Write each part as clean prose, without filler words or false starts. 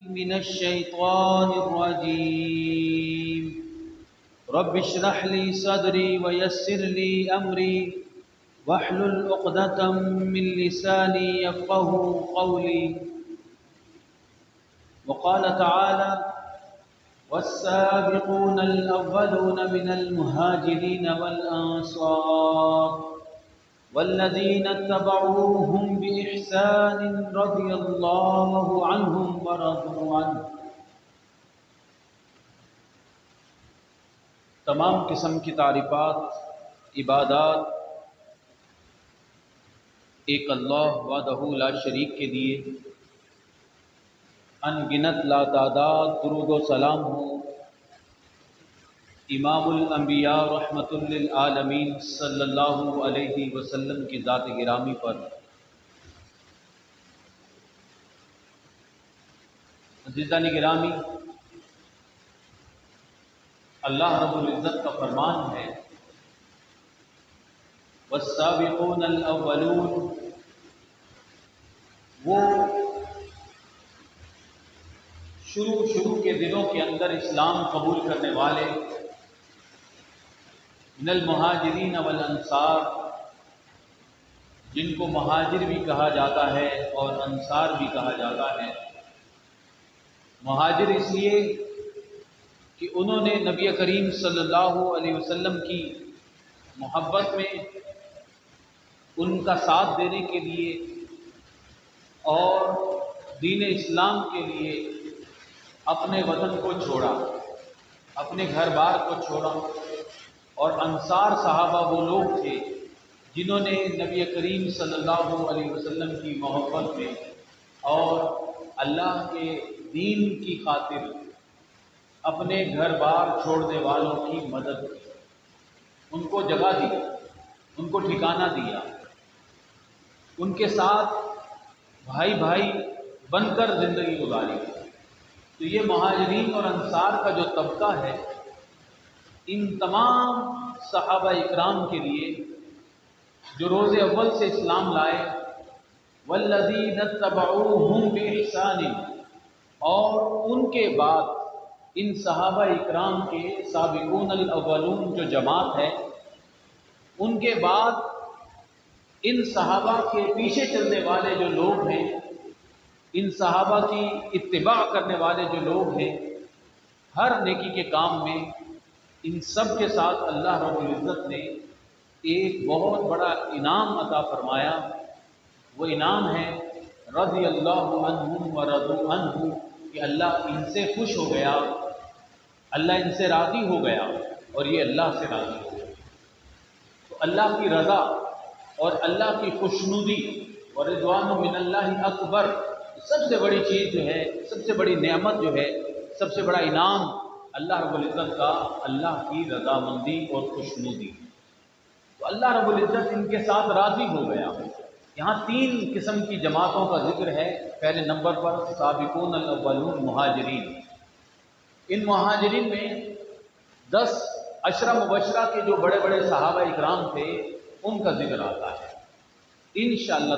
من الشيطان الرجيم. رب اشرح لي صدري ويسر لي أمري واحلل عقدة من لساني يفقه قولي. وقال تعالى: والسابقون الأولون من المهاجرين والأنصار والذين اتبعوهم بإحسان رضي الله عنهم ورضوا عنه. تمام قسم کی تعریفات، عبادات ایک اللہ وحدہ لا شریک کے لیے، ان گنت لا تعداد درود و سلام ہو امام الانبیاء رحمت للعالمین صلی اللہ علیہ وسلم کی ذات گرامی پر۔ عزیزان گرامی، اللہ رب العزت کا فرمان ہے: والسابقون الاولون، وہ شروع کے دنوں کے اندر اسلام قبول کرنے والے، من المہاجرین والانصار، جن کو مہاجر بھی کہا جاتا ہے اور انصار بھی کہا جاتا ہے۔ مہاجر اس لیے کہ انہوں نے نبی کریم صلی اللہ علیہ وسلم کی محبت میں، ان کا ساتھ دینے کے لیے اور دین اسلام کے لیے اپنے وطن کو چھوڑا، اپنے گھر بار کو چھوڑا۔ اور انصار صحابہ وہ لوگ تھے جنہوں نے نبی کریم صلی اللہ علیہ وسلم کی محبت میں اور اللہ کے دین کی خاطر اپنے گھر بار چھوڑنے والوں کی مدد کی، ان کو جگہ دی، ان کو ٹھکانہ دیا، ان کے ساتھ بھائی بھائی بن کر زندگی گزاری۔ تو یہ مہاجرین اور انصار کا جو طبقہ ہے، ان تمام صحابہ اکرام کے لیے جو روز اول سے اسلام لائے، والذین اتبعوہم بإحسان، اور ان کے بعد ان صحابہ اکرام کے سابقون الاولون جو جماعت ہے، ان کے بعد ان صحابہ کے پیچھے چلنے والے جو لوگ ہیں، ان صحابہ کی اتباع کرنے والے جو لوگ ہیں، ہر نیکی کے کام میں ان سب کے ساتھ اللہ رب العزت نے ایک بہت بڑا انعام عطا فرمایا۔ وہ انعام ہے رضی اللہ عنہم ورضوا عنہ، کہ اللہ ان سے خوش ہو گیا، اللہ ان سے راضی ہو گیا اور یہ اللہ سے راضی ہو گیا۔ تو اللہ کی رضا اور اللہ کی خوشنودی، ورضوان من اللہ اکبر، سب سے بڑی چیز جو ہے، سب سے بڑی نعمت جو ہے، سب سے بڑا انعام اللہ رب العزت کا اللہ کی رضامندی اور خوشنودی۔ تو اللہ رب العزت ان کے ساتھ راضی ہو گیا۔ یہاں تین قسم کی جماعتوں کا ذکر ہے۔ پہلے نمبر پر سابقون الاولون، مہاجرین۔ ان مہاجرین میں 10 عشرہ مبشرہ کے جو بڑے بڑے صحابہ اکرام تھے، ان کا ذکر آتا ہے۔ انشاءاللہ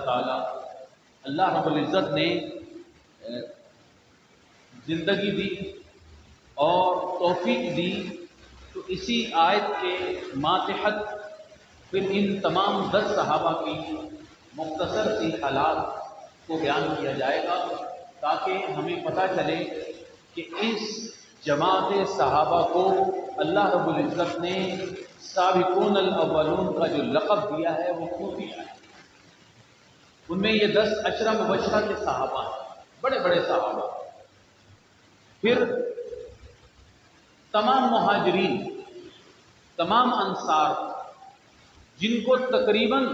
تعالی اللہ رب العزت نے زندگی دی اور توفیق دی تو اسی آیت کے ماتحت پھر ان تمام 10 صحابہ کی مختصر سی حالات کو بیان کیا جائے گا، تاکہ ہمیں پتہ چلے کہ اس جماعت صحابہ کو اللہ رب العزت نے سابقون الاولون کا جو لقب دیا ہے وہ کیوں دیا ہے۔ ان میں یہ 10 عشرہ مبشرہ کے صحابہ ہیں، بڑے بڑے صحابہ۔ پھر تمام مہاجرین، تمام انصار، جن کو تقریباً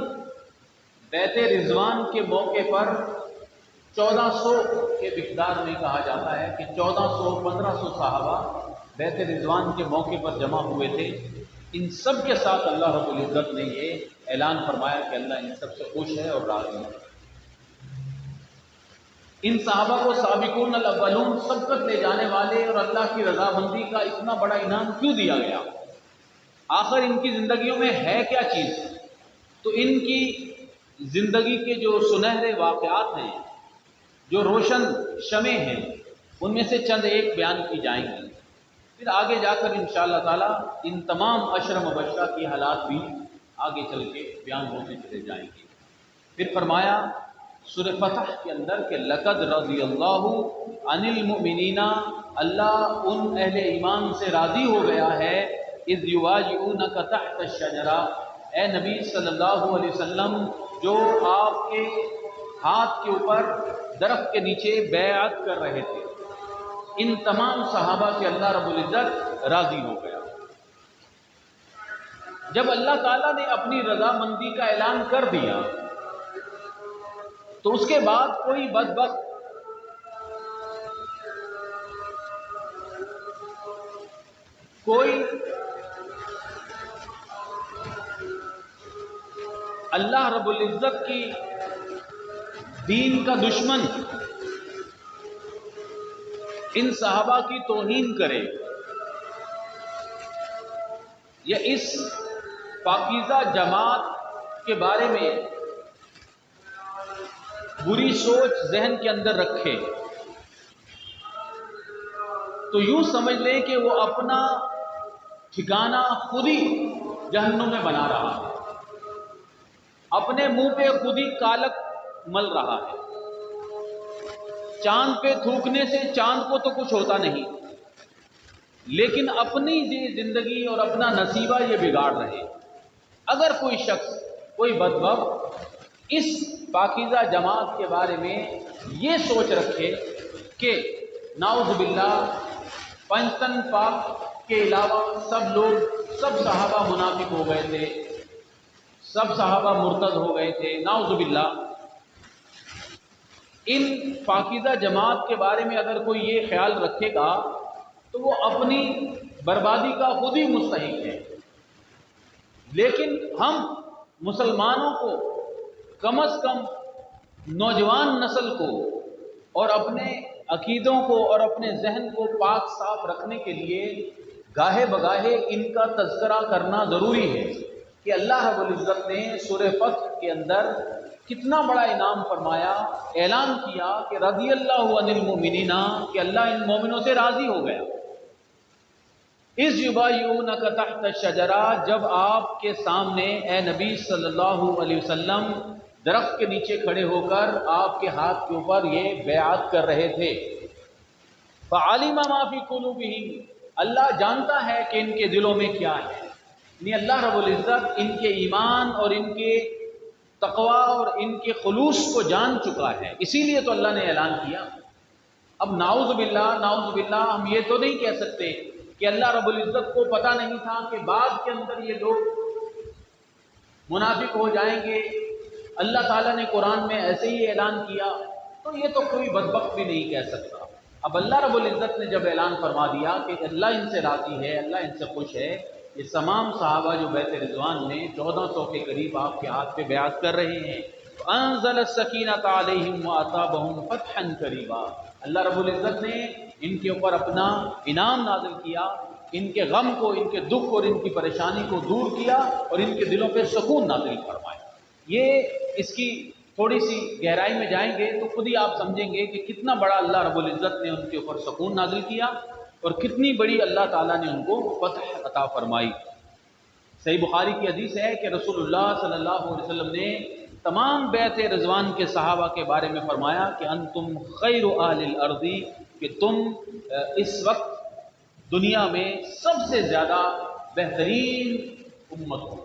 بیت رضوان کے موقع پر 1400 کے مقدار میں کہا جاتا ہے کہ 1500 صحابہ بیت رضوان کے موقع پر جمع ہوئے تھے۔ ان سب کے ساتھ اللہ رب العزت نے یہ اعلان فرمایا کہ اللہ ان سب سے خوش ہے اور راضی ہے۔ ان صحابہ کو سابقون الاولون، سبقت لے جانے والے اور اللہ کی رضامندی کا اتنا بڑا انعام کیوں دیا گیا؟ آخر ان کی زندگیوں میں ہے کیا چیز؟ تو ان کی زندگی کے جو سنہرے واقعات ہیں، جو روشن شمع ہیں ان میں سے چند ایک بیان کی جائیں گی، پھر آگے جا کر انشاءاللہ تعالی ان تمام عشر مبشرہ کی حالات بھی آگے چل کے بیان ہوتے چلے جائیں گے۔ پھر فرمایا سورہ فتح کے اندر کہ لقد رضی اللہ عن المؤمنین، اللہ ان اہل ایمان سے راضی ہو گیا ہے، اذ یبایعونک تحت الشجرہ، اے نبی صلی اللہ علیہ وسلم جو آپ کے ہاتھ کے اوپر درخت کے نیچے بیعت کر رہے تھے۔ ان تمام صحابہ سے اللہ رب العزت راضی ہو گیا۔ جب اللہ تعالیٰ نے اپنی رضامندی کا اعلان کر دیا تو اس کے بعد کوئی بدبخت کوئی اللہ رب العزت کی دین کا دشمن ان صحابہ کی توہین کرے یا اس پاکیزہ جماعت کے بارے میں بری سوچ ذہن کے اندر رکھے تو یوں سمجھ لیں کہ وہ اپنا ٹھکانہ خود ہی جہنم میں بنا رہا ہے، اپنے منہ پہ خود ہی کالک مل رہا ہے۔ چاند پہ تھوکنے سے چاند کو تو کچھ ہوتا نہیں، لیکن اپنی زندگی اور اپنا نصیبہ یہ بگاڑ رہے۔ اگر کوئی شخص، کوئی بدبخت اس پاکیزہ جماعت کے بارے میں یہ سوچ رکھے کہ نعوذ باللہ پنجتن پاک کے علاوہ سب صحابہ منافق ہو گئے تھے، سب صحابہ مرتد ہو گئے تھے، نعوذ باللہ، ان پاکیزہ جماعت کے بارے میں اگر کوئی یہ خیال رکھے گا تو وہ اپنی بربادی کا خود ہی مستحق ہے۔ لیکن ہم مسلمانوں کو کم از کم نوجوان نسل کو اور اپنے عقیدوں کو اور اپنے ذہن کو پاک صاف رکھنے کے لیے گاہے بگاہے ان کا تذکرہ کرنا ضروری ہے کہ اللہ رب العزت نے سورہ فتح کے اندر کتنا بڑا انعام فرمایا، اعلان کیا کہ رضی اللہ عن المؤمنین، کہ اللہ ان مومنوں سے راضی ہو گیا۔ اذ یبایعونک تحت الشجرہ، جب آپ کے سامنے اے نبی صلی اللہ علیہ وسلم درخت کے نیچے کھڑے ہو کر آپ کے ہاتھ کے اوپر یہ بیعت کر رہے تھے۔ فعلم ما فی قلوبہم، اللہ جانتا ہے کہ ان کے دلوں میں کیا ہے، یعنی اللہ رب العزت ان کے ایمان اور ان کے تقوی اور ان کے خلوص کو جان چکا ہے، اسی لیے تو اللہ نے اعلان کیا۔ اب نعوذ باللہ ہم یہ تو نہیں کہہ سکتے کہ اللہ رب العزت کو پتہ نہیں تھا کہ بعد کے اندر یہ لوگ منافق ہو جائیں گے، اللہ تعالیٰ نے قرآن میں ایسے ہی اعلان کیا، تو یہ تو کوئی بدبخت بھی نہیں کہہ سکتا۔ اب اللہ رب العزت نے جب اعلان فرما دیا کہ اللہ ان سے راضی ہے، اللہ ان سے خوش ہے، یہ تمام صحابہ جو بیت رضوان میں 1400 کے قریب آپ کے ہاتھ پہ بیعت کر رہے ہیں، انزل السکینۃ علیہم واصابہم فتحا قریبا، اللہ رب العزت نے ان کے اوپر اپنا انعام نازل کیا، ان کے غم کو، ان کے دکھ اور ان کی پریشانی کو دور کیا اور ان کے دلوں پہ سکون نازل فرمایا۔ یہ اس کی تھوڑی سی گہرائی میں جائیں گے تو خود ہی آپ سمجھیں گے کہ کتنا بڑا اللہ رب العزت نے ان کے اوپر سکون نازل کیا اور کتنی بڑی اللہ تعالیٰ نے ان کو فتح عطا فرمائی۔ صحیح بخاری کی حدیث ہے کہ رسول اللہ صلی اللہ علیہ وسلم نے تمام بیت رضوان کے صحابہ کے بارے میں فرمایا کہ انتم خیر اہل الارض، کہ تم اس وقت دنیا میں سب سے زیادہ بہترین امت ہو۔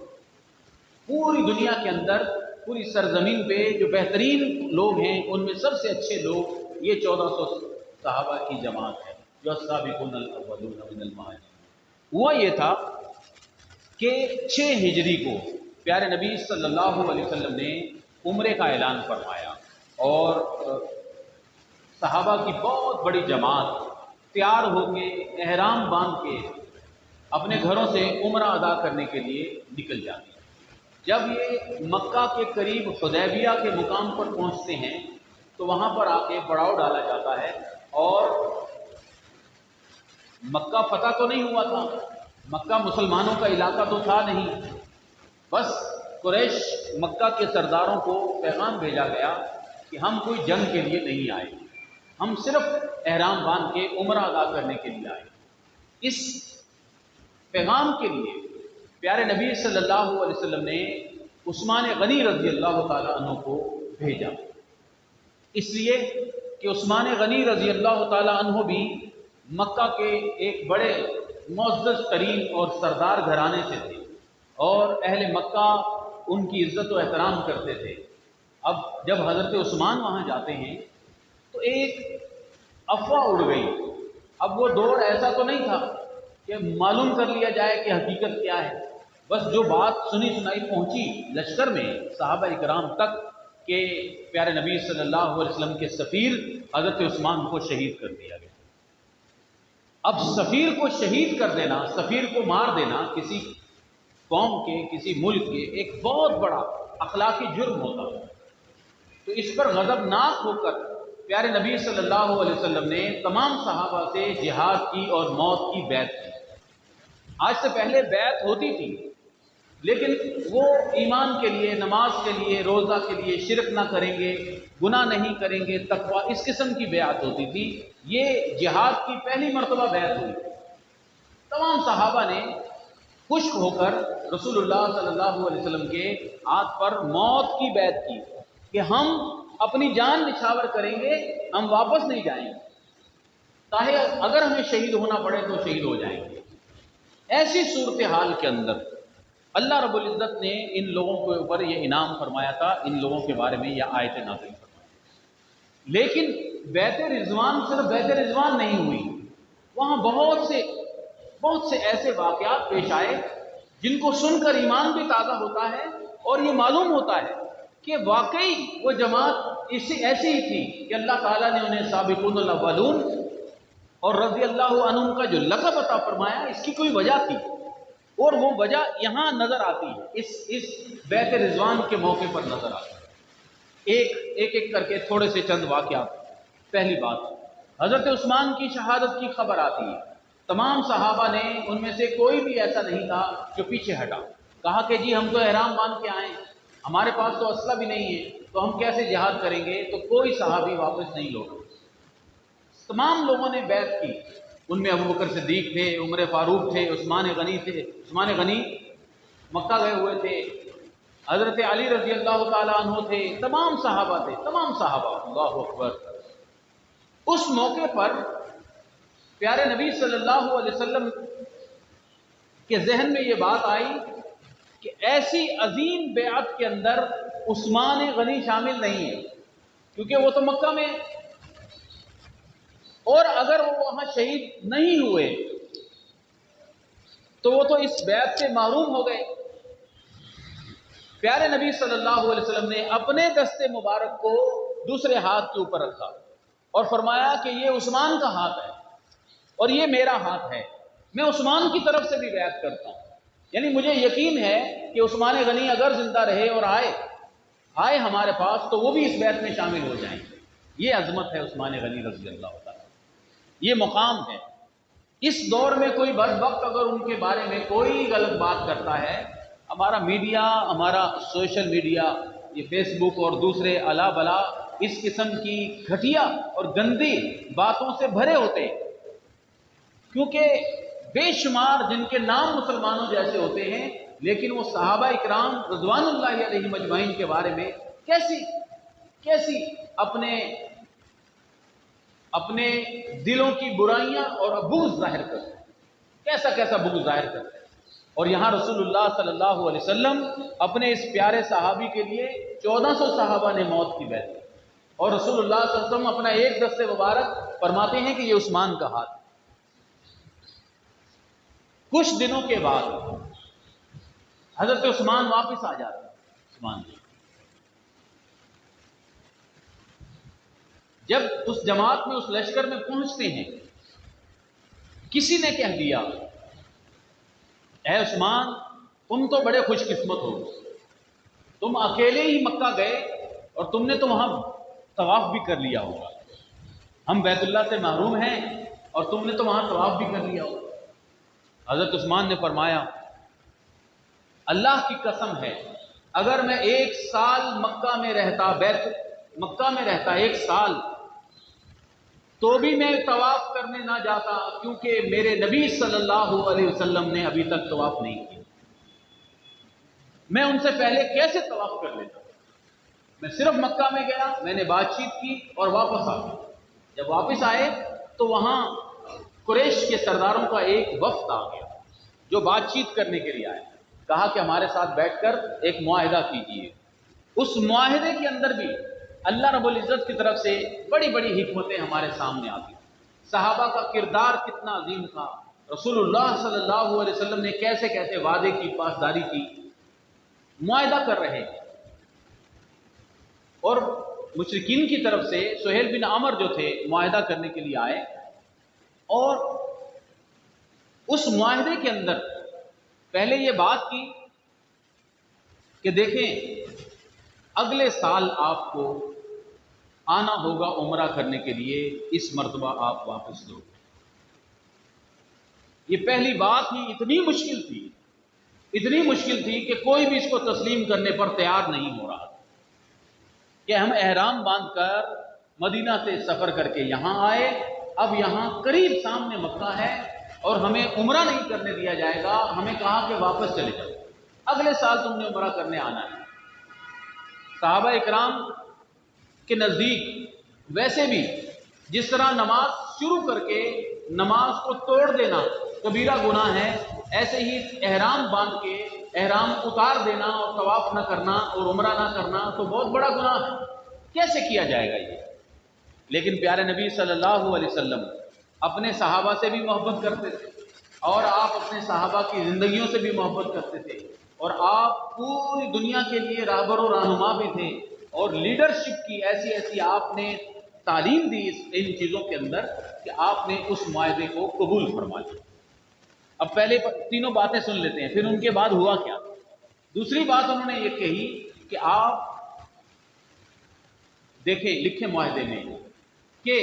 پوری دنیا کے اندر، پوری سرزمین پہ جو بہترین لوگ ہیں ان میں سب سے اچھے لوگ یہ 1400 صحابہ کی جماعت ہے، جو السابقون الاولون من المہاجرین۔ ہوا یہ تھا کہ 6 ہجری کو پیارے نبی صلی اللہ علیہ وسلم نے عمرے کا اعلان فرمایا اور صحابہ کی بہت بڑی جماعت تیار ہو کے احرام باندھ کے اپنے گھروں سے عمرہ ادا کرنے کے لیے نکل جاتی ہے۔ جب یہ مکہ کے قریب حدیبیہ کے مقام پر پہنچتے ہیں تو وہاں پر آ کے پڑاؤ ڈالا جاتا ہے، اور مکہ فتح تو نہیں ہوا تھا، مکہ مسلمانوں کا علاقہ تو تھا نہیں، بس قریش مکہ کے سرداروں کو پیغام بھیجا گیا کہ ہم کوئی جنگ کے لیے نہیں آئے، ہم صرف احرام باندھ کے عمرہ ادا کرنے کے لیے آئے۔ اس پیغام کے لیے پیارے نبی صلی اللہ علیہ وسلم نے عثمان غنی رضی اللہ تعالیٰ عنہ کو بھیجا، اس لیے کہ عثمان غنی رضی اللہ تعالیٰ عنہ بھی مکہ کے ایک بڑے معزز ترین اور سردار گھرانے سے تھے، اور اہل مکہ ان کی عزت و احترام کرتے تھے۔ اب جب حضرت عثمان وہاں جاتے ہیں تو ایک افواہ اڑ گئی۔ اب وہ دور ایسا تو نہیں تھا کہ معلوم کر لیا جائے کہ حقیقت کیا ہے، بس جو بات سنی سنائی پہنچی لشکر میں صحابہ اکرام تک کہ پیارے نبی صلی اللہ علیہ وسلم کے سفیر حضرت عثمان کو شہید کر دیا گیا۔ اب سفیر کو شہید کر دینا، سفیر کو مار دینا کسی قوم کے، کسی ملک کے ایک بہت بڑا اخلاقی جرم ہوتا ہے۔ تو اس پر غضبناک ہو کر پیارے نبی صلی اللہ علیہ وسلم نے تمام صحابہ سے جہاد کی اور موت کی بیعت کی۔ آج سے پہلے بیعت ہوتی تھی، لیکن وہ ایمان کے لیے، نماز کے لیے، روزہ کے لیے، شرک نہ کریں گے، گناہ نہیں کریں گے، تقوی، اس قسم کی بیعت ہوتی تھی۔ یہ جہاد کی پہلی مرتبہ بیعت ہوئی۔ تمام صحابہ نے خشک ہو کر رسول اللہ صلی اللہ علیہ وسلم کے ہاتھ پر موت کی بیعت کی کہ ہم اپنی جان نچھاور کریں گے، ہم واپس نہیں جائیں گے، چاہے اگر ہمیں شہید ہونا پڑے تو شہید ہو جائیں گے۔ ایسی صورتحال کے اندر اللہ رب العزت نے ان لوگوں کے اوپر یہ انعام فرمایا تھا، ان لوگوں کے بارے میں یہ آیت نازل فرمائی۔ لیکن بیعت رضوان صرف بیعت رضوان نہیں ہوئی، وہاں بہت سے ایسے واقعات پیش آئے جن کو سن کر ایمان بھی تازہ ہوتا ہے، اور یہ معلوم ہوتا ہے کہ واقعی وہ جماعت ایسی ہی تھی کہ اللہ تعالیٰ نے انہیں سابقون الاولون اور رضی اللہ عنہم کا جو لقب عطا فرمایا، اس کی کوئی وجہ تھی، اور وہ وجہ یہاں نظر آتی ہے، اس بیعت رضوان کے موقع پر نظر آتی ہے۔ ایک کر کے تھوڑے سے چند واقعات۔ پہلی بات، حضرت عثمان کی شہادت کی خبر آتی ہے۔ تمام صحابہ نے، ان میں سے کوئی بھی ایسا نہیں تھا جو پیچھے ہٹا، کہا کہ جی ہم تو احرام باندھ کے آئے ہیں، ہمارے پاس تو اسلحہ بھی نہیں ہے، تو ہم کیسے جہاد کریں گے؟ تو کوئی صحابی واپس نہیں لوٹا۔ تمام لوگوں نے بیعت کی، ان میں ابوبکر صدیق تھے، عمر فاروق تھے، عثمان غنی تھے، عثمان غنی مکہ گئے ہوئے تھے، حضرت علی رضی اللہ تعالیٰ عنہ تھے، تمام صحابہ تھے، تمام صحابہ، اللہ اکبر۔ اس موقع پر پیارے نبی صلی اللہ علیہ وسلم کے ذہن میں یہ بات آئی کہ ایسی عظیم بیعت کے اندر عثمان غنی شامل نہیں ہے، کیونکہ وہ تو مکہ میں، اور اگر وہ وہاں شہید نہیں ہوئے تو وہ تو اس بیعت سے محروم ہو گئے۔ پیارے نبی صلی اللہ علیہ وسلم نے اپنے دست مبارک کو دوسرے ہاتھ کے اوپر رکھا اور فرمایا کہ یہ عثمان کا ہاتھ ہے اور یہ میرا ہاتھ ہے، میں عثمان کی طرف سے بھی بیعت کرتا ہوں۔ یعنی مجھے یقین ہے کہ عثمان غنی اگر زندہ رہے اور آئے ہمارے پاس تو وہ بھی اس بیعت میں شامل ہو جائیں گے۔ یہ عظمت ہے عثمان غنی رضی اللہ تعالیٰ، یہ مقام ہے۔ اس دور میں کوئی بدبخت اگر ان کے بارے میں کوئی غلط بات کرتا ہے، ہمارا میڈیا، ہمارا سوشل میڈیا، یہ فیس بک اور دوسرے الا بلا اس قسم کی گھٹیا اور گندی باتوں سے بھرے ہوتے ہیں، کیونکہ بے شمار جن کے نام مسلمانوں جیسے ہوتے ہیں، لیکن وہ صحابہ اکرام رضوان اللہ علیہم اجمعین کے بارے میں کیسی اپنے دلوں کی برائیاں اور بغض ظاہر کرتے ہیں، کیسا بغض ظاہر کرتے ہیں۔ اور یہاں رسول اللہ صلی اللہ علیہ وسلم اپنے اس پیارے صحابی کے لیے 1400 صحابہ نے موت کی بیعت کی، اور رسول اللہ صلی اللہ علیہ وسلم اپنا ایک دست مبارک فرماتے ہیں کہ یہ عثمان کا ہاتھ۔ کچھ دنوں کے بعد حضرت عثمان واپس آ جاتے ہیں۔ عثمان جب اس جماعت میں، اس لشکر میں پہنچتے ہیں، کسی نے کہہ دیا، اے عثمان تم تو بڑے خوش قسمت ہو، تم اکیلے ہی مکہ گئے اور تم نے تو وہاں طواف بھی کر لیا ہوگا، ہم بیت اللہ سے محروم ہیں اور تم نے تو وہاں طواف بھی کر لیا ہوگا۔ حضرت عثمان نے فرمایا، اللہ کی قسم ہے اگر میں 1 سال مکہ میں رہتا، مکہ میں رہتا 1 سال تو بھی میں طواف کرنے نہ جاتا، کیونکہ میرے نبی صلی اللہ علیہ وسلم نے ابھی تک طواف نہیں کیا۔ میں ان سے پہلے کیسے طواف کر لیتا؟ میں صرف مکہ میں گیا، میں نے بات چیت کی اور واپس آ گیا۔ جب واپس آئے تو وہاں قریش کے سرداروں کا ایک وفد آ گیا جو بات چیت کرنے کے لیے آئے۔ کہا کہ ہمارے ساتھ بیٹھ کر ایک معاہدہ کیجیے۔ اس معاہدے کے اندر بھی اللہ رب العزت کی طرف سے بڑی بڑی حکمتیں ہمارے سامنے آتی ہیں۔ صحابہ کا کردار کتنا عظیم تھا، رسول اللہ صلی اللہ علیہ وسلم نے کیسے کیسے وعدے کی پاسداری کی، معاہدہ کر رہے ہیں۔ اور مشرکین کی طرف سے سہیل بن عمر جو تھے معاہدہ کرنے کے لیے آئے، اور اس معاہدے کے اندر پہلے یہ بات کی کہ دیکھیں اگلے سال آپ کو آنا ہوگا عمرہ کرنے کے لیے، اس مرتبہ آپ واپس دو۔ یہ پہلی بات ہی اتنی مشکل تھی کہ کوئی بھی اس کو تسلیم کرنے پر تیار نہیں ہو رہا کہ ہم احرام باندھ کر مدینہ سے سفر کر کے یہاں آئے، اب یہاں قریب سامنے مکہ ہے اور ہمیں عمرہ نہیں کرنے دیا جائے گا، ہمیں کہا کہ واپس چلے جاؤ، اگلے سال تم نے عمرہ کرنے آنا ہے۔ صحابہ اکرام کے نزدیک ویسے بھی جس طرح نماز شروع کر کے نماز کو توڑ دینا کبیرہ گناہ ہے، ایسے ہی احرام باندھ کے احرام اتار دینا اور طواف نہ کرنا اور عمرہ نہ کرنا تو بہت بڑا گناہ ہے، کیسے کیا جائے گا یہ؟ لیکن پیارے نبی صلی اللہ علیہ وسلم اپنے صحابہ سے بھی محبت کرتے تھے، اور آپ اپنے صحابہ کی زندگیوں سے بھی محبت کرتے تھے، اور آپ پوری دنیا کے لیے راہبر و رہنما بھی تھے، اور لیڈرشپ کی ایسی آپ نے تعلیم دی ان چیزوں کے اندر کہ آپ نے اس معاہدے کو قبول فرما لیا۔ اب پہلے تینوں باتیں سن لیتے ہیں، پھر ان کے بعد ہوا کیا۔ دوسری بات انہوں نے یہ کہی کہ آپ دیکھیں لکھیں معاہدے میں کہ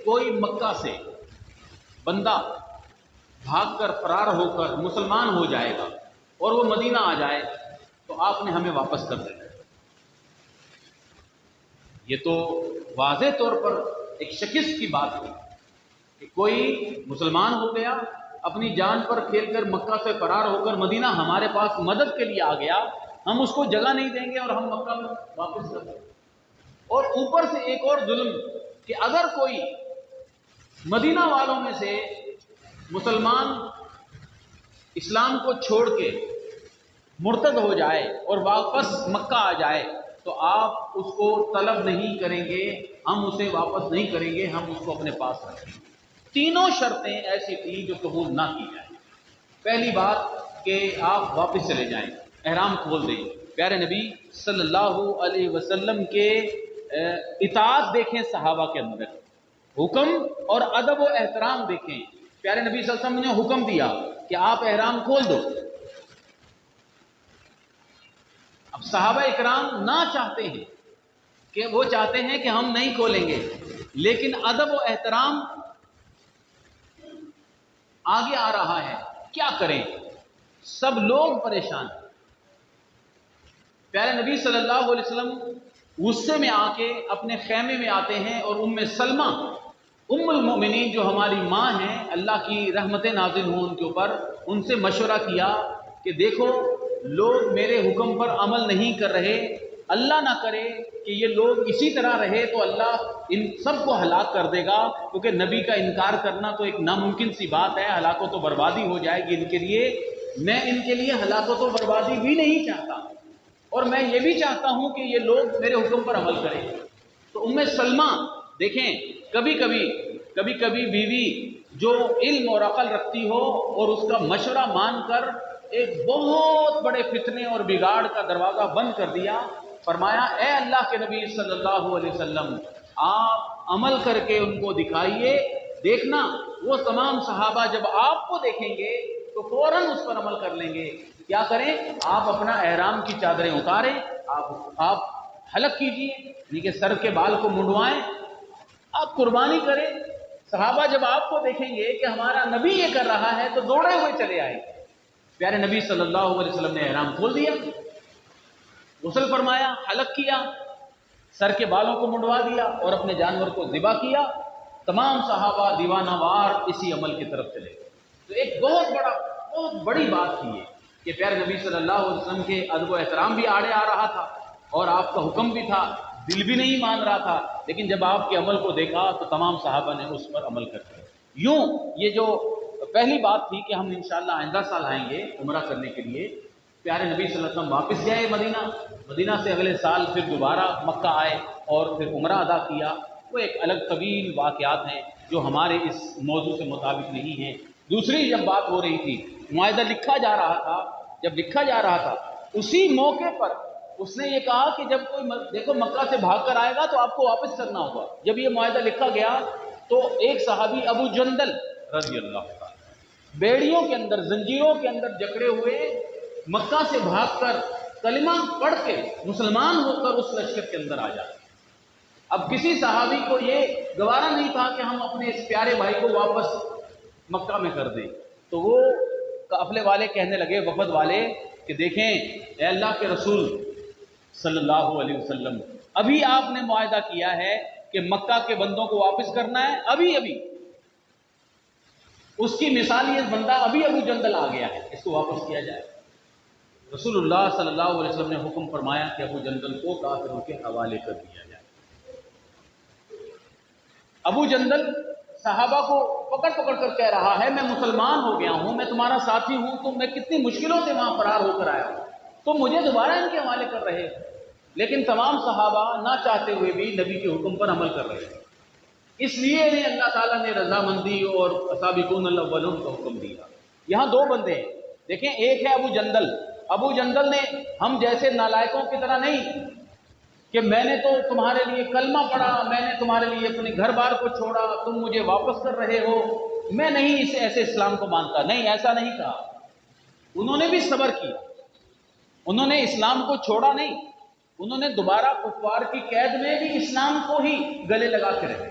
کوئی مکہ سے بندہ بھاگ کر فرار ہو کر مسلمان ہو جائے گا اور وہ مدینہ آ جائے تو آپ نے ہمیں واپس کر دینا۔ یہ تو واضح طور پر ایک شکست کی بات ہوئی کہ کوئی مسلمان ہو گیا، اپنی جان پر کھیل کر مکہ سے فرار ہو کر مدینہ ہمارے پاس مدد کے لیے آ گیا، ہم اس کو جگہ نہیں دیں گے اور ہم مکہ میں واپس کر دیں گے۔ اور اوپر سے ایک اور ظلم کہ اگر کوئی مدینہ والوں میں سے مسلمان اسلام کو چھوڑ کے مرتد ہو جائے اور واپس مکہ آ جائے تو آپ اس کو طلب نہیں کریں گے، ہم اسے واپس نہیں کریں گے، ہم اس کو اپنے پاس رکھیں گے۔ تینوں شرطیں ایسی تھیں جو قبول نہ کی جائیں۔ پہلی بات کہ آپ واپس چلے جائیں، احرام کھول دیں۔ پیارے نبی صلی اللہ علیہ وسلم کے اطاعت دیکھیں صحابہ کے اندر، حکم اور ادب و احترام دیکھیں۔ پیارے نبی صلی اللہ علیہ وسلم نے حکم دیا کہ آپ احرام کھول دو۔ اب صحابہ اکرام نہ چاہتے ہیں کہ وہ چاہتے ہیں کہ ہم نہیں کھولیں گے، لیکن ادب و احترام آگے آ رہا ہے، کیا کریں؟ سب لوگ پریشان ہیں۔ پیارے نبی صلی اللہ علیہ وسلم غصے میں آ کے اپنے خیمے میں آتے ہیں اور ام سلمہ ام المؤمنین جو ہماری ماں ہیں، اللہ کی رحمتیں نازل ہوں ان کے اوپر، ان سے مشورہ کیا کہ دیکھو لوگ میرے حکم پر عمل نہیں کر رہے، اللہ نہ کرے کہ یہ لوگ اسی طرح رہے تو اللہ ان سب کو ہلاک کر دے گا، کیونکہ نبی کا انکار کرنا تو ایک ناممکن سی بات ہے، ہلاکت و بربادی ہو جائے گی ان کے لیے۔ میں ان کے لیے ہلاکت و بربادی بھی نہیں چاہتا، اور میں یہ بھی چاہتا ہوں کہ یہ لوگ میرے حکم پر عمل کریں۔ تو ام سلمہ دیکھیں، کبھی کبھی بیوی جو علم اور عقل رکھتی ہو اور اس کا مشورہ مان کر ایک بہت بڑے فتنے اور بگاڑ کا دروازہ بند کر دیا، فرمایا اے اللہ کے نبی صلی اللہ علیہ وسلم آپ عمل کر کے ان کو دکھائیے، دیکھنا وہ تمام صحابہ جب آپ کو دیکھیں گے تو فوراً اس پر عمل کر لیں گے۔ کیا کریں؟ آپ اپنا احرام کی چادریں اتاریں، آپ حلق کیجئے، یعنی کہ سر کے بال کو منڈوائیں، آپ قربانی کریں۔ صحابہ جب آپ کو دیکھیں گے کہ ہمارا نبی یہ کر رہا ہے تو دوڑے ہوئے چلے آئیں گے۔ پیارے نبی صلی اللہ علیہ وسلم نے احرام کھول دیا، غسل فرمایا، حلق کیا، سر کے بالوں کو منڈوا دیا اور اپنے جانور کو ذبح کیا. تمام صحابہ دیوانہ وار اسی عمل کی طرف چلے گئے. تو ایک بہت بڑی بات تھی یہ کہ پیارے نبی صلی اللہ علیہ وسلم کے ادب و احترام بھی آڑے آ رہا تھا اور آپ کا حکم بھی تھا، دل بھی نہیں مان رہا تھا، لیکن جب آپ کے عمل کو دیکھا تو تمام صحابہ نے اس پر عمل کر دیا. یوں یہ جو پہلی بات تھی کہ ہم انشاءاللہ آئندہ سال آئیں گے عمرہ کرنے کے لیے. پیارے نبی صلی اللہ علیہ وسلم واپس گئے مدینہ سے اگلے سال پھر دوبارہ مکہ آئے اور پھر عمرہ ادا کیا. وہ ایک الگ طویل واقعات ہیں جو ہمارے اس موضوع سے مطابق نہیں ہیں. دوسری جب بات ہو رہی تھی، معاہدہ لکھا جا رہا تھا، جب لکھا جا رہا تھا اسی موقع پر اس نے یہ کہا کہ جب کوئی دیکھو مکہ سے بھاگ کر آئے گا تو آپ کو واپس کرنا ہوگا. جب یہ معاہدہ لکھا گیا تو ایک صحابی ابو جندل رضی اللہ تعالیٰ بیڑیوں کے اندر، زنجیروں کے اندر جکڑے ہوئے مکہ سے بھاگ کر کلمہ پڑھ کے مسلمان ہو کر اس لشکر کے اندر آ جاتے. اب کسی صحابی کو یہ گوارا نہیں تھا کہ ہم اپنے اس پیارے بھائی کو واپس مکہ میں کر دیں. تو وہ قافلے والے کہنے لگے، وفد والے، کہ دیکھیں اے اللہ کے رسول صلی اللہ علیہ وسلم، ابھی آپ نے معاہدہ کیا ہے کہ مکہ کے بندوں کو واپس کرنا ہے، ابھی اس کی مثال یہ بندہ ابھی ابو جندل آ گیا ہے، اس کو واپس کیا جائے. رسول اللہ صلی اللہ علیہ وسلم نے حکم فرمایا کہ ابو جندل کو کافروں کے حوالے کر دیا جائے. ابو جندل صحابہ کو پکڑ کر کہہ رہا ہے، میں مسلمان ہو گیا ہوں، میں تمہارا ساتھی ہوں، تو میں کتنی مشکلوں سے وہاں فرار ہو کر آیا ہوں، تو مجھے دوبارہ ان کے حوالے کر رہے ہیں. لیکن تمام صحابہ نہ چاہتے ہوئے بھی نبی کے حکم پر عمل کر رہے ہیں. اس لیے انہیں اللہ تعالیٰ نے رضامندی اور سابقون الاولون کا حکم دیا. یہاں دو بندے ہیں، دیکھیں، ایک ہے ابو جندل نے ہم جیسے نالائقوں کی طرح نہیں کہ میں نے تو تمہارے لیے کلمہ پڑھا، میں نے تمہارے لیے اپنے گھر بار کو چھوڑا، تم مجھے واپس کر رہے ہو، میں نہیں اس ایسے اسلام کو مانتا. نہیں، ایسا نہیں کہا. انہوں نے بھی صبر کیا، انہوں نے اسلام کو چھوڑا نہیں، انہوں نے دوبارہ کفار کی قید میں بھی اسلام کو ہی گلے لگا کے رہے.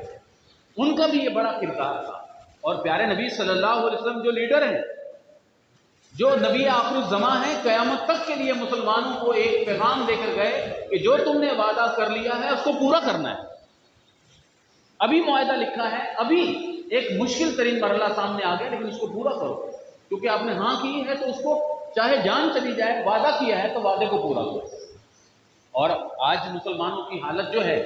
ان کا بھی یہ بڑا کردار تھا. اور پیارے نبی صلی اللہ علیہ وسلم جو لیڈر ہیں، جو نبی آخر الزماں ہیں، قیامت تک کے لیے مسلمانوں کو ایک پیغام دے کر گئے کہ جو تم نے وعدہ کر لیا ہے اس کو پورا کرنا ہے. ابھی معاہدہ لکھا ہے، ابھی ایک مشکل ترین مرحلہ سامنے آ گیا، لیکن اس کو پورا کرو، کیونکہ آپ نے ہاں کی ہے تو اس کو چاہے جان چلی جائے، وعدہ کیا ہے تو وعدے کو پورا کرو. اور آج مسلمانوں کی حالت جو ہے،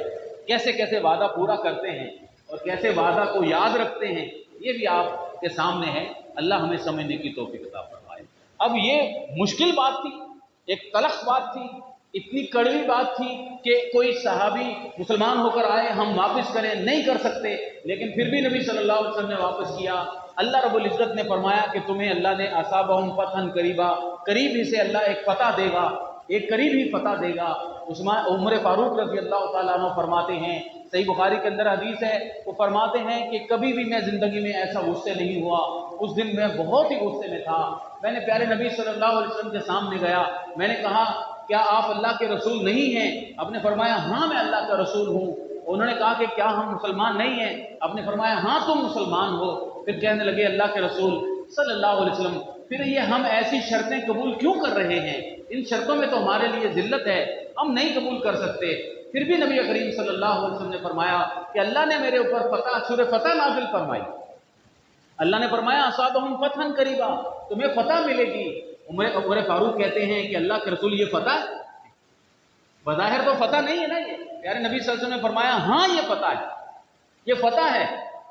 کیسے کیسے وعدہ پورا کرتے ہیں اور کیسے وعدہ کو یاد رکھتے ہیں، یہ بھی آپ کے سامنے ہے. اللہ ہمیں سمجھنے کی توفیق عطا فرمائے. اب یہ مشکل بات تھی، ایک تلخ بات تھی، اتنی کڑوی بات تھی کہ کوئی صحابی مسلمان ہو کر آئے، ہم واپس کریں، نہیں کر سکتے، لیکن پھر بھی نبی صلی اللہ علیہ وسلم نے واپس کیا. اللہ رب العزت نے فرمایا کہ تمہیں اللہ نے اصابہم فتحا قریبا، قریب ہی سے اللہ ایک فتح دے گا، ایک قریب ہی فتح دے گا. عمر فاروق رضی اللہ تعالیٰ عنہ فرماتے ہیں، صحیح بخاری کے اندر حدیث ہے، وہ فرماتے ہیں کہ کبھی بھی میں زندگی میں ایسا غصے نہیں ہوا، اس دن میں بہت ہی غصے میں تھا. میں نے پیارے نبی صلی اللہ علیہ وسلم کے سامنے گیا، میں نے کہا کیا آپ اللہ کے رسول نہیں ہیں؟ آپ نے فرمایا ہاں میں اللہ کا رسول ہوں. انہوں نے کہا کہ کیا ہم مسلمان نہیں ہیں؟ آپ نے فرمایا ہاں تم مسلمان ہو. پھر کہنے لگے اللہ کے رسول صلی اللہ علیہ وسلم، پھر یہ ہم ایسی شرطیں قبول کیوں کر رہے ہیں؟ ان شرطوں میں تو ہمارے لیے ذلت ہے، ہم نہیں قبول کر سکتے. پھر بھی نبی کریم صلی اللہ علیہ وسلم نے فرمایا کہ اللہ نے میرے اوپر سورہ فتح نازل فرمائی. اللہ نے فرمایا اصابہم فتحا قریبا، تمہیں فتح ملے گی. عمر فاروق کہتے ہیں کہ اللہ کے رسول یہ فتح ہے؟ بظاہر تو فتح نہیں ہے نا. یہ پیارے نبی صلی اللہ علیہ وسلم نے فرمایا ہاں یہ فتح ہے، یہ فتح ہے،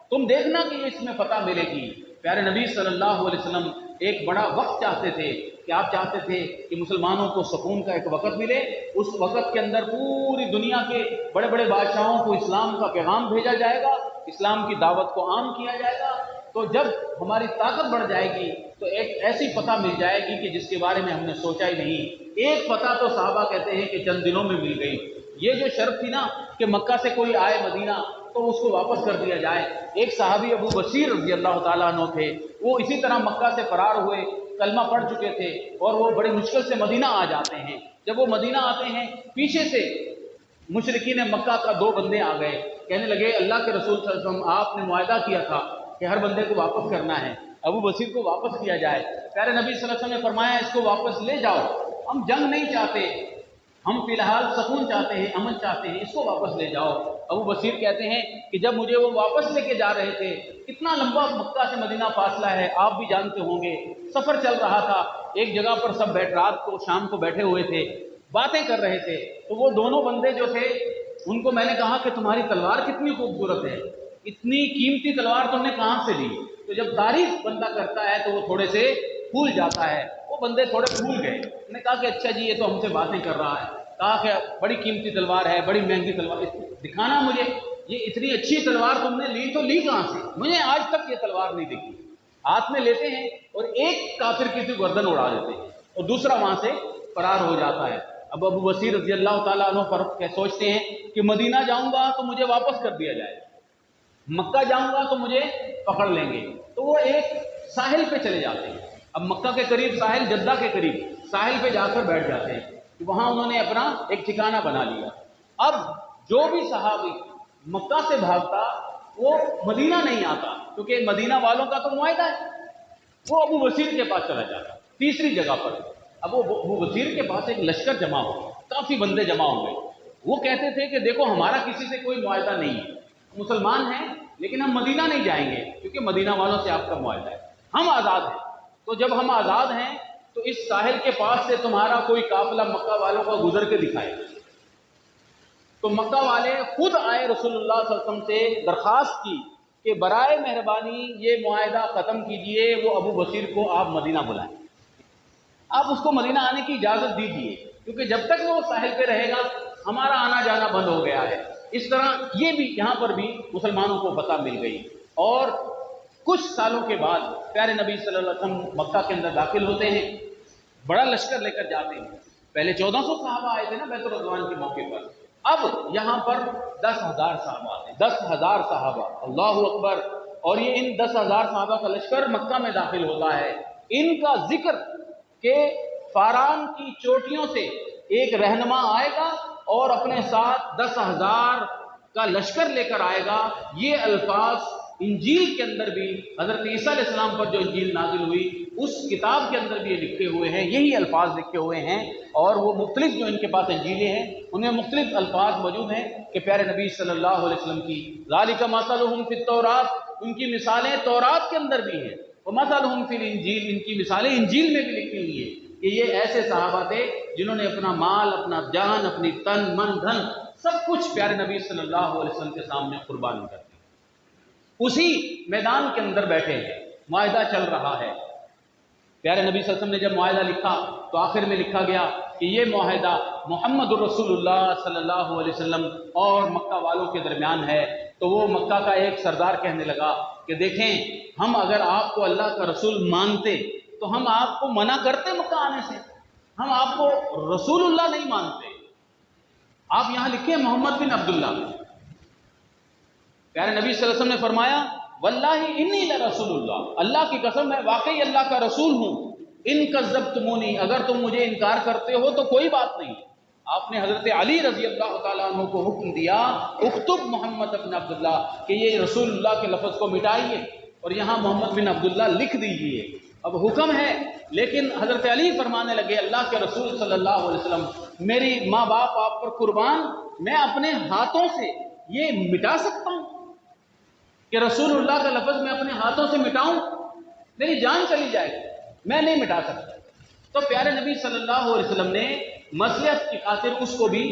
تم دیکھنا کہ اس میں فتح ملے گی. پیارے نبی صلی اللہ علیہ وسلم ایک بڑا وقت چاہتے تھے کہ آپ چاہتے تھے کہ مسلمانوں کو سکون کا ایک وقت ملے. اس وقت کے اندر پوری دنیا کے بڑے بڑے بادشاہوں کو اسلام کا پیغام بھیجا جائے گا، اسلام کی دعوت کو عام کیا جائے گا. تو جب ہماری طاقت بڑھ جائے گی تو ایک ایسی فتح مل جائے گی کہ جس کے بارے میں ہم نے سوچا ہی نہیں. ایک فتح تو صحابہ کہتے ہیں کہ چند دنوں میں مل گئی. یہ جو شرط تھی نا کہ مکہ سے کوئی آئے مدینہ تو اس کو واپس کر دیا جائے. ایک صحابی ابو بصیر رضی اللہ تعالیٰ عنہ تھے، وہ اسی طرح مکہ سے فرار ہوئے، کلمہ پڑھ چکے تھے اور وہ بڑی مشکل سے مدینہ آ جاتے ہیں. جب وہ مدینہ آتے ہیں، پیچھے سے مشرکین مکہ کا دو بندے آ گئے، کہنے لگے اللہ کے رسول صلی اللہ علیہ وسلم آپ نے معاہدہ کیا تھا کہ ہر بندے کو واپس کرنا ہے، ابو بصیر کو واپس کیا جائے. پیارے نبی صلی اللہ علیہ وسلم نے فرمایا اس کو واپس لے جاؤ، ہم جنگ نہیں چاہتے. ہم فی الحال سکون چاہتے ہیں، امن چاہتے ہیں، اس کو واپس لے جاؤ۔ ابو بصیر کہتے ہیں کہ جب مجھے وہ واپس لے کے جا رہے تھے، اتنا لمبا مکہ سے مدینہ فاصلہ ہے، آپ بھی جانتے ہوں گے، سفر چل رہا تھا، ایک جگہ پر سب رات کو شام کو بیٹھے ہوئے تھے، باتیں کر رہے تھے، تو وہ دونوں بندے جو تھے ان کو میں نے کہا کہ تمہاری تلوار کتنی خوبصورت ہے، اتنی قیمتی تلوار تم نے کہاں سے لی؟ تو جب تعریف بندہ کرتا ہے تو وہ تھوڑے سے پھول جاتا ہے، وہ بندے تھوڑے پھول گئے، میں نے کہا کہ اچھا جی یہ تو ہم سے باتیں کر رہا ہے، کہا کہ بڑی قیمتی تلوار ہے، بڑی مہنگی تلوار، دکھانا مجھے، یہ اتنی اچھی تلوار تم نے لی تو لی کہاں سے؟ مجھے آج تک یہ تلوار نہیں دکھی۔ ہاتھ میں لیتے ہیں اور ایک کافر کی تو گردن اڑا دیتے ہیں اور دوسرا وہاں سے فرار ہو جاتا ہے۔ اب ابو بصیر رضی اللہ تعالیٰ عنہ پر سوچتے ہیں کہ مدینہ جاؤں گا تو مجھے واپس کر دیا جائے، مکہ جاؤں گا تو مجھے پکڑ لیں گے، تو وہ ایک ساحل پہ چلے جاتے ہیں۔ اب مکہ کے قریب ساحل، جدہ کے قریب ساحل پہ جا کر بیٹھ جاتے ہیں، وہاں انہوں نے اپنا ایک ٹھکانہ بنا لیا۔ اب جو بھی صحابی مکہ سے بھاگتا وہ مدینہ نہیں آتا، کیونکہ مدینہ والوں کا تو معاہدہ ہے، وہ ابو بصیر کے پاس چلا جاتا۔ تیسری جگہ پر اب وہ ابو بصیر کے پاس ایک لشکر جمع ہو گیا، کافی بندے جمع ہو گئے، وہ کہتے تھے کہ دیکھو ہمارا کسی سے کوئی معاہدہ نہیں ہے، مسلمان ہیں لیکن ہم مدینہ نہیں جائیں گے کیونکہ مدینہ والوں سے آپ کا معاہدہ ہے، ہم آزاد ہیں، تو جب ہم آزاد ہیں تو اس ساحل کے پاس سے تمہارا کوئی قافلہ مکہ والوں کا گزر کے دکھائے۔ تو مکہ والے خود آئے رسول اللہ صلی اللہ علیہ وسلم سے درخواست کی کہ برائے مہربانی یہ معاہدہ ختم کیجئے، وہ ابو بصیر کو آپ مدینہ بلائیں، آپ اس کو مدینہ آنے کی اجازت دیجیے، کیونکہ جب تک وہ ساحل پہ رہے گا ہمارا آنا جانا بند ہو گیا ہے۔ اس طرح یہ بھی یہاں پر بھی مسلمانوں کو فتح مل گئی، اور کچھ سالوں کے بعد پیارے نبی صلی اللہ علیہ وسلم مکہ کے اندر داخل ہوتے ہیں، بڑا لشکر لے کر جاتے ہیں۔ پہلے 1400 صحابہ آئے تھے نا بیت الرضوان کے موقع پر، اب یہاں پر 10,000 صحابہ آتے ہیں، 10,000 صحابہ، اللہ اکبر۔ اور یہ ان 10,000 صحابہ کا لشکر مکہ میں داخل ہوتا ہے۔ ان کا ذکر کہ فاران کی چوٹیوں سے ایک رہنما آئے گا اور اپنے ساتھ 10,000 کا لشکر لے کر آئے گا، یہ الفاظ انجیل کے اندر بھی حضرت عیسیٰ علیہ السلام پر جو انجیل نازل ہوئی اس کتاب کے اندر بھی یہ لکھے ہوئے ہیں، یہی الفاظ لکھے ہوئے ہیں، اور وہ مختلف جو ان کے پاس انجیلیں ہیں ان میں مختلف الفاظ موجود ہیں کہ پیارے نبی صلی اللہ علیہ وسلم کی ذالک مثلہم فی التوراۃ، ان کی مثالیں تورات کے اندر بھی ہیں، ومثلہم فی الانجیل، ان کی مثالیں انجیل میں بھی لکھی ہوئی ہیں کہ یہ ایسے صحابہ تھے جنہوں نے اپنا مال، اپنا جان، اپنی تن من دھن سب کچھ پیارے نبی صلی اللہ علیہ وسلم کے سامنے قربان کر دیا۔ اسی میدان کے اندر بیٹھے ہیں، معاہدہ چل رہا ہے۔ پیارے نبی صلی اللہ علیہ وسلم نے جب معاہدہ لکھا تو آخر میں لکھا گیا کہ یہ معاہدہ محمد الرسول اللہ صلی اللہ علیہ وسلم اور مکہ والوں کے درمیان ہے۔ تو وہ مکہ کا ایک سردار کہنے لگا کہ دیکھیں، ہم اگر آپ کو اللہ کا رسول مانتے تو ہم آپ کو منع کرتے مکہ آنے سے، ہم آپ کو رسول اللہ نہیں مانتے، آپ یہاں لکھیں محمد بن عبداللہ۔ پیارے نبی صلی اللہ علیہ وسلم نے فرمایا واللہ انی لرسول اللہ، اللہ کی قسم میں واقعی اللہ کا رسول ہوں، ان کذبتمونی، اگر تم مجھے انکار کرتے ہو تو کوئی بات نہیں۔ آپ نے حضرت علی رضی اللہ تعالیٰ عنہ کو حکم دیا اکتب محمد بن عبداللہ، کہ یہ رسول اللہ کے لفظ کو مٹائیے اور یہاں محمد بن عبداللہ لکھ دیجئے۔ اب حکم ہے، لیکن حضرت علی فرمانے لگے اللہ کے رسول صلی اللہ علیہ وسلم، میری ماں باپ آپ پر قربان، میں اپنے ہاتھوں سے یہ مٹا سکتا ہوں کہ رسول اللہ کا لفظ میں اپنے ہاتھوں سے مٹاؤں؟ میری جان چلی جائے گی، میں نہیں مٹا سکتا۔ تو پیارے نبی صلی اللہ علیہ وسلم نے مصلحت کی خاطر اس کو بھی،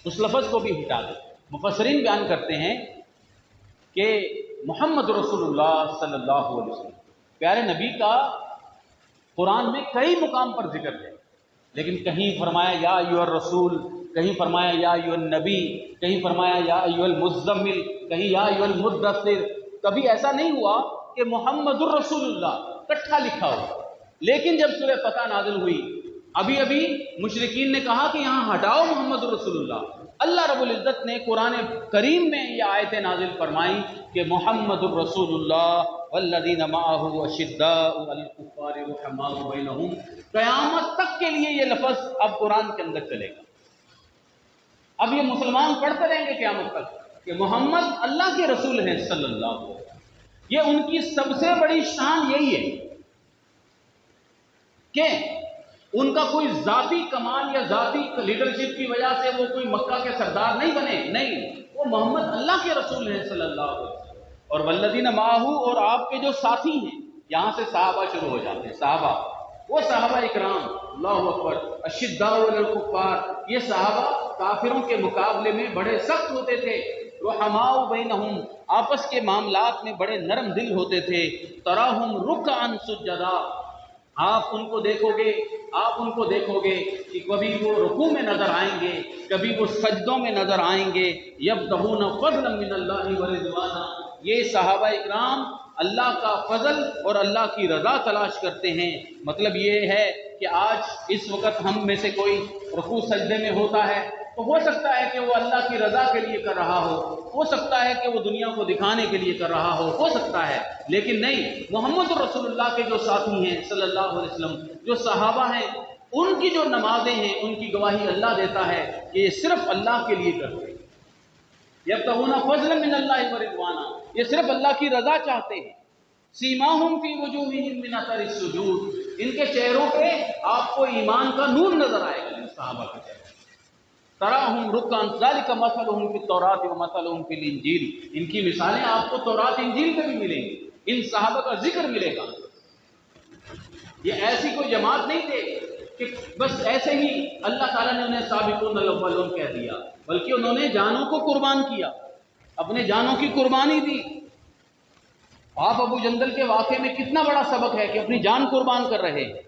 اس لفظ کو بھی ہٹا دیا۔ مفسرین بیان کرتے ہیں کہ محمد رسول اللہ صلی اللہ علیہ وسلم پیارے نبی کا قرآن میں کئی مقام پر ذکر ہے، لیکن کہیں فرمایا یا ایھا الرسول، کہیں فرمایا یا ایھا النبی، کہیں فرمایا یا ایھا المزمل، کہیں یا ایھا المدثر، کبھی ایسا نہیں ہوا کہ محمد الرسول اللہ کٹھا لکھا ہو۔ لیکن جب سورہ فتح نازل ہوئی، ابھی مشرکین نے کہا کہ یہاں ہٹاؤ محمد الرسول اللہ، اللہ رب العزت نے قرآن کریم میں یہ آیتیں نازل فرمائیں کہ محمد الرسول اللہ والذین معہ اشداء علی الکفار رحماء بینہم، قیامت تک کے لیے یہ لفظ اب قرآن کے اندر چلے گا۔ اب یہ مسلمان پڑھتے رہیں گے قیامت تک کہ محمد اللہ کے رسول ہیں صلی اللہ علیہ وسلم۔ یہ ان کی سب سے بڑی شان یہی ہے کہ ان کا کوئی ذاتی کمال یا ذاتی لیڈرشپ کی وجہ سے وہ کوئی مکہ کے سردار نہیں بنے، نہیں، وہ محمد اللہ کے رسول ہیں صلی اللہ علیہ وسلم۔ اور والذین معہ، اور آپ کے جو ساتھی ہیں، یہاں سے صحابہ شروع ہو جاتے ہیں، صحابہ، وہ صحابہ اکرام، اللہ اکبر، اشداء علی الکفار، یہ صحابہ کافروں کے مقابلے میں بڑے سخت ہوتے تھے، رحماء بینہم، آپس کے معاملات میں بڑے نرم دل ہوتے تھے، تراہم رکعا سجدا، آپ ان کو دیکھو گے کہ کبھی وہ رکوع میں نظر آئیں گے، کبھی وہ سجدوں میں نظر آئیں گے، یبتغون فضلا من اللہ ورضوانا، یہ صحابہ اکرام اللہ کا فضل اور اللہ کی رضا تلاش کرتے ہیں۔ مطلب یہ ہے کہ آج اس وقت ہم میں سے کوئی رکوع سجدے میں ہوتا ہے تو ہو سکتا ہے کہ وہ اللہ کی رضا کے لیے کر رہا ہو سکتا ہے کہ وہ دنیا کو دکھانے کے لیے کر رہا ہو سکتا ہے، لیکن نہیں، محمد رسول اللہ کے جو ساتھی ہیں صلی اللہ علیہ وسلم، جو صحابہ ہیں، ان کی جو نمازیں ہیں، ان کی گواہی اللہ دیتا ہے کہ یہ صرف اللہ کے لیے کرتے ہیں، یبتغون فضلا من اللہ ورضوانا، یہ صرف اللہ کی رضا چاہتے ہیں۔ سیماہم فی وجوہہم من اثر السجود، ان کے چہروں پہ آپ کو ایمان کا نور نظر آئے گا، صحابہ کے چہروں، تراہم رکعا ذالک مثلہم فی التوراۃ ومثلہم فی الانجیل، ان کی مثالیں آپ کو تورات انجیل میں بھی ملیں گی، ان صحابہ کا ذکر ملے گا۔ یہ ایسی کوئی جماعت نہیں تھے کہ بس ایسے ہی اللہ تعالیٰ نے انہیں سابقون الاولون کہہ دیا، بلکہ انہوں نے جانوں کو قربان کیا، اپنے جانوں کی قربانی دی۔ آپ ابو جندل کے واقعے میں کتنا بڑا سبق ہے کہ اپنی جان قربان کر رہے ہیں۔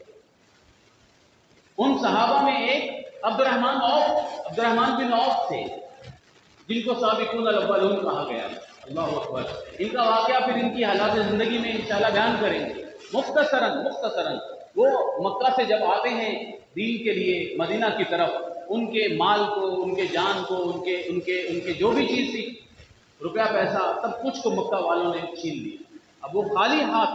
ان صحابہ میں ایک عبد الرحمن بن عوف تھے، جن کو سابقون الاولون کہا گیا، اللہ اکبر۔ ان کا واقعہ پھر ان کی حالات زندگی میں انشاءاللہ بیان کریں گے۔ مختصراً وہ مکہ سے جب آتے ہیں دین کے لیے مدینہ کی طرف، ان کے مال کو، ان کے جان کو، ان کے جو بھی چیز تھی، روپیہ پیسہ، سب کچھ کو مکہ والوں نے چھین لیا۔ اب وہ خالی ہاتھ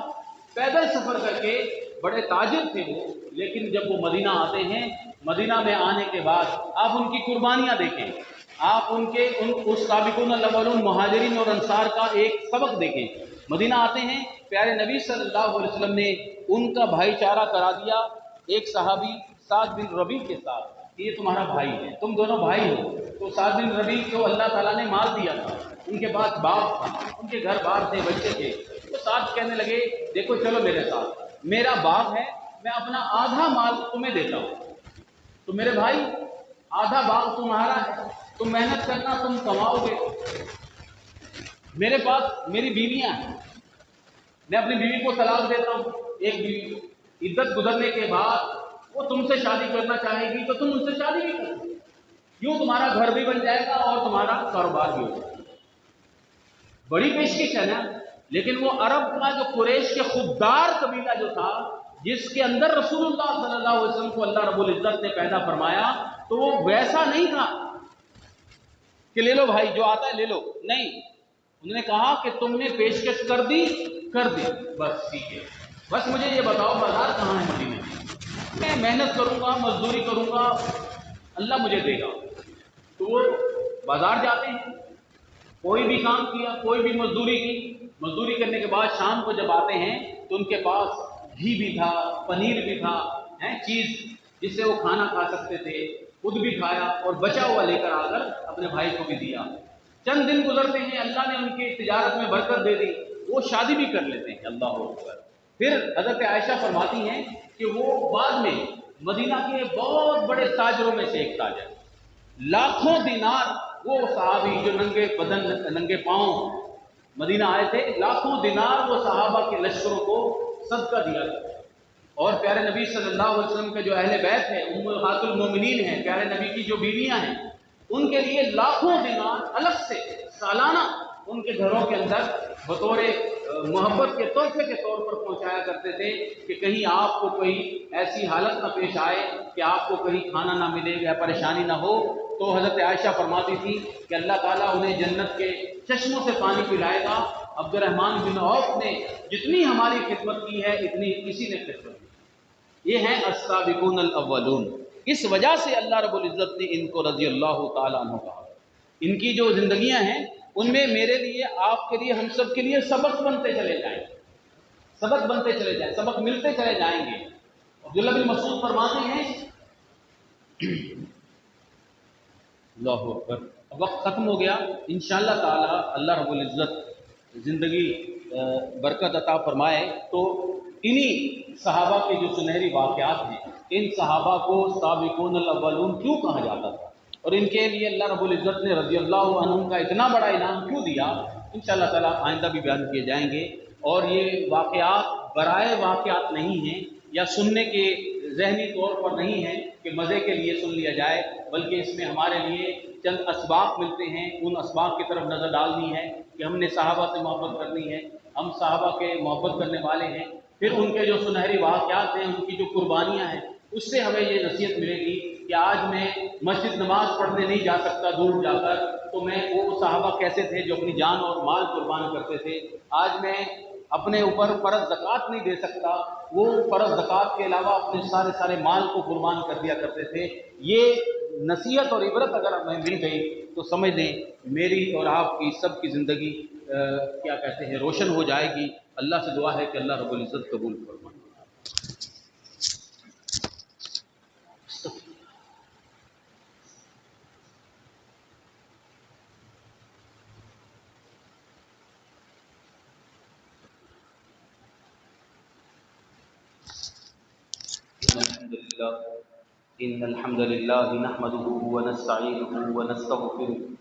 پیدل سفر کر کے، بڑے تاجر تھے وہ، لیکن جب وہ مدینہ آتے ہیں، مدینہ میں آنے کے بعد آپ ان کی قربانیاں دیکھیں، آپ اس سابقون الاولون مہاجرین اور انصار کا ایک سبق دیکھیں۔ مدینہ آتے ہیں، پیارے نبی صلی اللہ علیہ وسلم نے ان کا بھائی چارہ کرا دیا ایک صحابی سعد بن ربیع کے ساتھ کہ یہ تمہارا بھائی ہے، تم دونوں بھائی ہو۔ تو سعد بن ربیع کو اللہ تعالیٰ نے مال دیا تھا، ان کے پاس باغ تھا، ان کے گھر بار تھے، بچے تھے، تو سعد کہنے لگے دیکھو چلو میرے ساتھ، میرا باغ ہے، میں اپنا آدھا مال تمہیں دیتا ہوں، تو میرے بھائی آدھا باغ تمہارا ہے، تم محنت کرنا، تم کماؤ گے، میرے پاس میری بیویاں ہیں، میں اپنی بیوی کو طلاق دیتا ہوں، ایک بیوی کو، عدت گزرنے کے بعد وہ تم سے شادی کرنا چاہے گی تو تم ان سے شادی بھی کرو، یوں تمہارا گھر بھی بن جائے گا اور تمہارا کاروبار بھی ہو جائے گا۔ بڑی پیشکش ہے نا، لیکن وہ عرب کا جو قریش کے خوددار قبیلہ جو تھا، جس کے اندر رسول اللہ صلی اللہ علیہ وسلم کو اللہ رب العزت نے پیدا فرمایا، تو وہ ویسا نہیں تھا کہ لے لو بھائی جو آتا ہے لے لو، نہیں، انہوں نے کہا کہ تم نے پیشکش کر دی، بس ٹھیک ہے، بس مجھے یہ بتاؤ بازار کہاں ہے مدینے میں، میں محنت کروں گا، مزدوری کروں گا، اللہ مجھے دے گا۔ تو وہ بازار جاتے ہیں، کوئی بھی کام کیا، کوئی بھی مزدوری کی، مزدوری کرنے کے بعد شام کو جب آتے ہیں تو ان کے پاس گھی بھی تھا، پنیر بھی تھا، چیز جس سے وہ کھانا کھا سکتے تھے، خود بھی کھایا اور بچا ہوا لے کر آ کر اپنے بھائی کو بھی دیا۔ چند دن گزرتے ہیں، اللہ نے ان کی تجارت میں برکت دے دی، وہ شادی بھی کر لیتے ہیں، اللہ اکبر۔ پھر حضرت عائشہ فرماتی ہیں کہ وہ بعد میں مدینہ کے بہت بڑے تاجروں میں سے ایک تاجر، لاکھوں دینار، وہ صحابی جو ننگے بدن ننگے پاؤں مدینہ آئے تھے، لاکھوں دینار وہ صحابہ کے لشکروں کو صدقہ دیا تھا۔ اور پیارے نبی صلی اللہ علیہ وسلم کے جو اہل بیت ہیں، امہات المومنین ہیں، پیارے نبی کی جو بیویاں ہیں، ان کے لیے لاکھوں دینار الگ سے سالانہ ان کے گھروں کے اندر بطور محبت کے تحفے کے طور پر پہنچایا کرتے تھے کہ کہیں آپ کو کوئی ایسی حالت نہ پیش آئے کہ آپ کو کہیں کھانا نہ ملے یا پریشانی نہ ہو۔ تو حضرت عائشہ فرماتی تھی کہ اللہ تعالیٰ انہیں جنت کے چشموں سے پانی پلائے گا۔ عبد الرحمن بن عوف نے جتنی ہماری خدمت کی ہے، اتنی کسی نے خدمت کی۔ یہ ہیں السابقون الاولون، اس وجہ سے اللہ رب العزت نے ان کو رضی اللہ تعالیٰ عنہ کہا۔ ان کی جو زندگیاں ہیں ان میں میرے لیے، آپ کے لیے، ہم سب کے لیے سبق بنتے چلے جائیں، سبق بنتے چلے جائیں، سبق ملتے چلے جائیں گے۔ عبداللہ بن مسعود فرماتے ہیں، اللہ اکبر، وقت ختم ہو گیا، انشاءاللہ تعالی اللہ رب العزت زندگی برکت عطا فرمائے تو انہی صحابہ کے جو سنہری واقعات ہیں، ان صحابہ کو سابقون الاولون کیوں کہا جاتا تھا، اور ان کے لیے اللہ رب العزت نے رضی اللہ عنہم کا اتنا بڑا انعام کیوں دیا، انشاءاللہ تعالی آئندہ بھی بیان کیے جائیں گے۔ اور یہ واقعات برائے واقعات نہیں ہیں، یا سننے کے ذہنی طور پر نہیں ہیں کہ مزے کے لیے سن لیا جائے، بلکہ اس میں ہمارے لیے چند اسباق ملتے ہیں، ان اسباق کی طرف نظر ڈالنی ہے کہ ہم نے صحابہ سے محبت کرنی ہے، ہم صحابہ کے محبت کرنے والے ہیں، پھر ان کے جو سنہری واقعات ہیں، ان کی جو قربانیاں ہیں، اس سے ہمیں یہ نصیحت ملے گی کہ آج میں مسجد نماز پڑھنے نہیں جا سکتا دور جا کر، تو میں وہ صحابہ کیسے تھے جو اپنی جان اور مال قربان کرتے تھے، آج میں اپنے اوپر فرض زکوٰۃ نہیں دے سکتا، وہ فرض زکوٰۃ کے علاوہ اپنے سارے مال کو قربان کر دیا کرتے تھے۔ یہ نصیحت اور عبرت اگر ہمیں مل گئی تو سمجھ لیں میری اور آپ کی سب کی زندگی کیا کہتے ہیں روشن ہو جائے گی۔ اللہ سے دعا ہے کہ اللہ رب العزت قبول فرمائے۔ الحمد لله إن الحمد لله نحمده ونستعينه ونستغفره